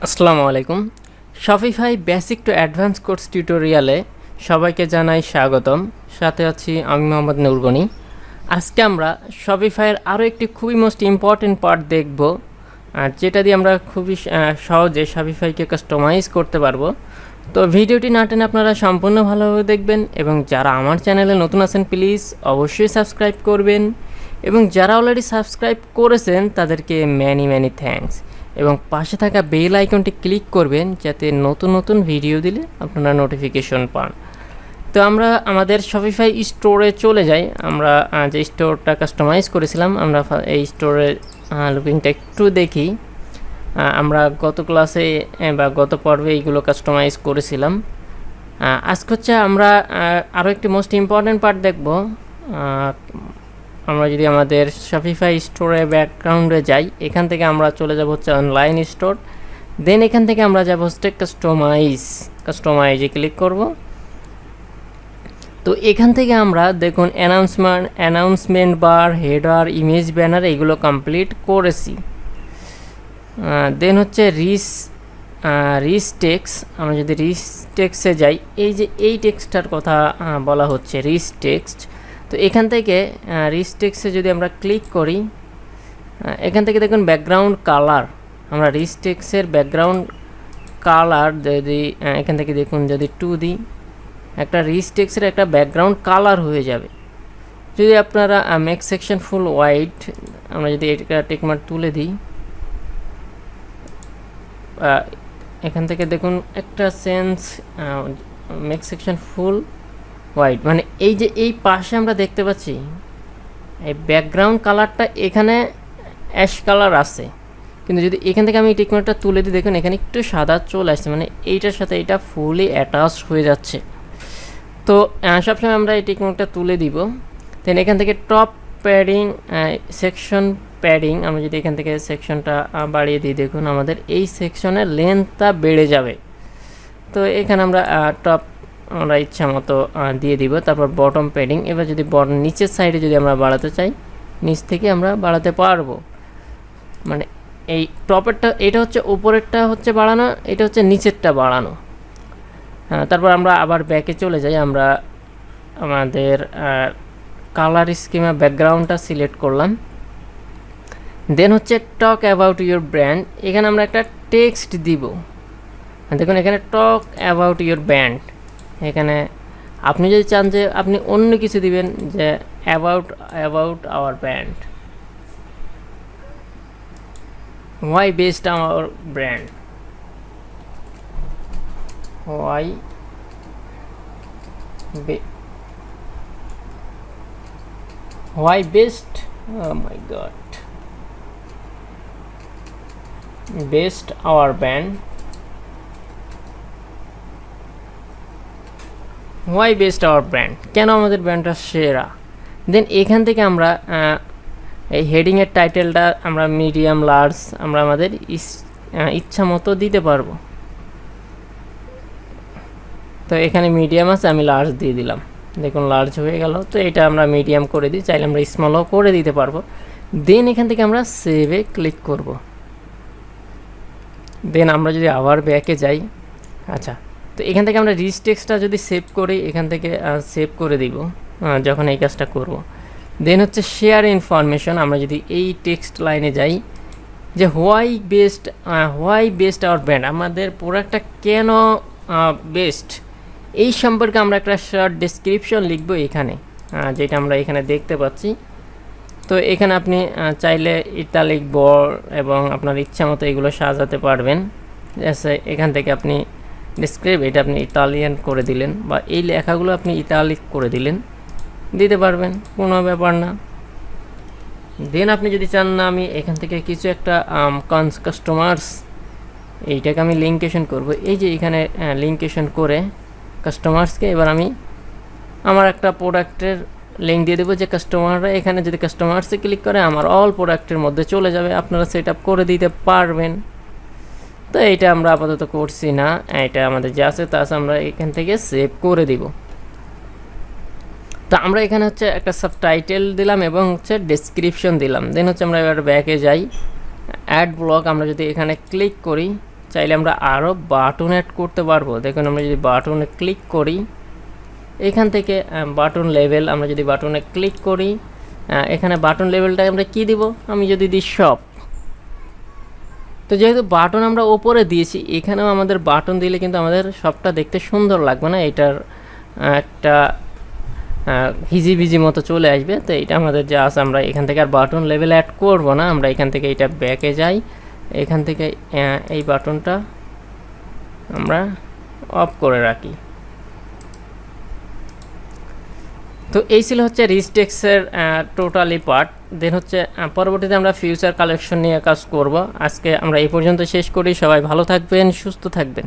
আসসালামু আলাইকুম। Shopify basic to advance course টিউটোরিয়ালে সবাইকে জানাই স্বাগতম। সাথে আছি আমি মোহাম্মদ নুরগনি। আজকে আমরা শপিফাইয়ের আরও একটি খুবই মোস্ট ইম্পর্টেন্ট পার্ট দেখব, আর যেটা দিয়ে আমরা খুবই সহজে শপিফাইকে কাস্টমাইজ করতে পারবো। তো ভিডিওটি না টেনে আপনারা সম্পূর্ণ ভালোভাবে দেখবেন, এবং যারা আমার চ্যানেলে নতুন আছেন প্লিজ অবশ্যই সাবস্ক্রাইব করবেন, এবং যারা অলরেডি সাবস্ক্রাইব করেছেন তাদেরকে ম্যানি থ্যাঙ্কস, এবং পাশে থাকা বেল আইকনটি ক্লিক করবেন যাতে নতুন নতুন ভিডিও দিলে আপনারা নোটিফিকেশন পান। তো আমরা আমাদের শপিফাই স্টোরে চলে যাই। আমরা যে স্টোরটা কাস্টমাইজ করেছিলাম, আমরা এই স্টোরের লুকিংটা একটু দেখি। আমরা গত ক্লাসে বা গত পর্বে এইগুলো কাস্টমাইজ করেছিলাম। আজকে হচ্ছে আমরা আরও একটি মোস্ট ইম্পর্ট্যান্ট পার্ট দেখব। আমরা যদি আমাদের শপিফাই স্টোরে ব্যাকগ্রাউন্ডে যাই, এখান থেকে আমরা চলে যাব হচ্ছে অনলাইন স্টোর। দেন এখান থেকে আমরা যাব হচ্ছে কাস্টমাইজে ক্লিক করব। তো এখান থেকে আমরা দেখুন অ্যানাউন্সমেন্ট বার, হেডার, ইমেজ ব্যানার এইগুলো কমপ্লিট করেছি। দেন হচ্ছে রিচ টেক্স। আমরা যদি রিচ টেক্সে যাই, এই যে এই টেক্সটার কথা বলা হচ্ছে রিচ টেক্সট। তো এখান থেকে রিচ টেক্সে যদি আমরা ক্লিক করি, এখান থেকে দেখুন ব্যাকগ্রাউন্ড কালার। আমরা রিচ টেক্সের ব্যাকগ্রাউন্ড কালার যদি এখান থেকে দেখুন যদি 2 দিই, একটা রিচ টেক্সের একটা ব্যাকগ্রাউন্ড কালার হয়ে যাবে। যদি আপনারা মেক সেকশন ফুল হোয়াইট, আমরা যদি এটা টেকমার্ক তুলে দিই, এখান থেকে দেখুন একটা সেন্স মেক সেকশন ফুল হোয়াইট, মানে এই যে এই পাশে আমরা দেখতে পাচ্ছি এই ব্যাকগ্রাউন্ড কালারটা এখানে অ্যাশ কালার আছে, কিন্তু যদি এখান থেকে আমি এই টেকমার্কটা তুলে দিই, দেখুন এখানে একটু সাদা চলে আসছে, মানে এইটার সাথে এটা ফুলি অ্যাটাচ হয়ে যাচ্ছে। তো সবসময় আমরা এই টেকমার্কটা তুলে দিব। দেন এখান থেকে টপ প্যাডিং, সেকশন প্যাডিং, আমরা যদি এখান থেকে সেকশনটা বাড়িয়ে দিই, দেখুন আমাদের এই সেকশনের লেন্থটা বেড়ে যাবে। তো এখানে আমরা টপ আমরা ইচ্ছা মতো দিয়ে দিব। তারপর বটম প্যাডিং, এবার যদি নিচের সাইডে যদি আমরা বাড়াতে চাই, নিচ থেকে আমরা বাড়াতে পারবো। মানে এই টপেরটা, এটা হচ্ছে উপরেরটা হচ্ছে বাড়ানো, এটা হচ্ছে নিচেরটা বাড়ানো। তারপর আমরা আবার ব্যাকে চলে যাই। আমরা আমাদের কালার স্কিমা ব্যাকগ্রাউন্ডটা সিলেক্ট করলাম। দেন হচ্ছে টক অ্যাবাউট ইউর ব্র্যান্ড, এখানে আমরা একটা টেক্সট দিব। দেখুন এখানে টক অ্যাবাউট ইউর ব্র্যান্ড, এখানে আপনি যদি চান যে আপনি অন্য কিছু দিবেন, যে about our brand, why best hour brand, why best, my god, best hour brand, why best hour brand, কেন আমাদের ব্র্যান্ডটা সেরা। দেন এখান থেকে আমরা এই হেডিংয়ের টাইটেলটা আমরা মিডিয়াম, লার্জ আমরা আমাদের ইচ্ছা মতো দিতে পারবো। তো এখানে মিডিয়াম আছে, আমি লার্জ দিয়ে দিলাম, দেখুন লার্জ হয়ে গেল। তো এটা আমরা মিডিয়াম করে দিই, চাইলে আমরা স্মলও করে দিতে পারবো। দেন এখান থেকে আমরা সেভে ক্লিক করব। দেন আমরা যদি আবার ব্যাকে যাই, আচ্ছা, তো এখান থেকে আমরা রিচ টেক্সটটা যদি সেভ করি, এখান থেকে সেভ করে দিব যখন এই কাজটা করব। দেন হচ্ছে শেয়ার ইনফরমেশন, আমরা যদি এই টেক্সট লাইনে যাই, যে হোয়াই বেস্ট আওয়ার ব্র্যান্ড, আমাদের প্রোডাক্টটা কেন বেস্ট, এই সম্পর্কে আমরা একটা শর্ট ডেসক্রিপশন লিখব এখানে, যেটা আমরা এখানে দেখতে পাচ্ছি। তো এখানে আপনি চাইলে ইতালিক বোল্ড এবং আপনার ইচ্ছা মতো এগুলো সাজাতে পারবেন। এখান থেকে আপনি ডেসক্রাইব, এটা আপনি ইতালিয়ান করে দিলেন, বা এই লেখাগুলো আপনি ইতালিক করে দিতে পারবেন, কোনো ব্যাপার না। দেন আপনি যদি চান না আমি এখান থেকে কিছু একটা কাস্টমার্স, এইটাকে আমি লিঙ্কেশন করব, এই যে এখানে লিঙ্কেশন করে কাস্টমার্সকে, এবার আমি আমার একটা প্রোডাক্টের লিঙ্ক দিয়ে দেবো, যে কাস্টমাররা এখানে যদি কাস্টমার্সে ক্লিক করে আমার অল প্রোডাক্টের মধ্যে চলে যাবে, আপনারা সেট আপ করে দিতে পারবেন। তো এইটা আমরা আপাতত করছি না, এটা আমাদের যা আছে তা আছে, আমরা এখান থেকে সেভ করে দিব। তো আমরা এখানে হচ্ছে একটা সাবটাইটেল দিলাম এবং হচ্ছে ডেসক্রিপশন দিলাম। দেন হচ্ছে আমরা এবার ব্যাকে যাই, অ্যাড ব্লক, আমরা যদি এখানে ক্লিক করি, চাইলে আমরা আরও বাটন অ্যাড করতে পারবো। দেখুন আমরা যদি বাটনে ক্লিক করি, এখান থেকে বাটন লেভেল, আমরা যদি বাটনে ক্লিক করি, এখানে বাটন লেভেলটা আমরা কি দিব, আমি যদি দিই শপ, তো যেহেতু বাটন আমরা ওপরে দিয়েছি, এখানেও আমাদের বাটন দিলে কিন্তু আমাদের শপটা দেখতে সুন্দর লাগবে না, এটার একটা হিজিবিজি মতো চলে আসবে। তো এটা আমাদের যা আছে, আমরা এখান থেকে আর বাটন লেভেল অ্যাড করব না, আমরা এখান থেকে এটা ব্যাকে যাই, এখান থেকে এই বাটনটা আমরা অফ করে রাখি। তো এই ছিল হচ্ছে রিচটেক্সের টোটালি পার্ট। দেন হচ্ছে পরবর্তীতে আমরা ফিউচার কালেকশন নিয়ে কাজ করব। আজকে আমরা এই পর্যন্ত শেষ করি। সবাই ভালো থাকবেন, সুস্থ থাকবেন।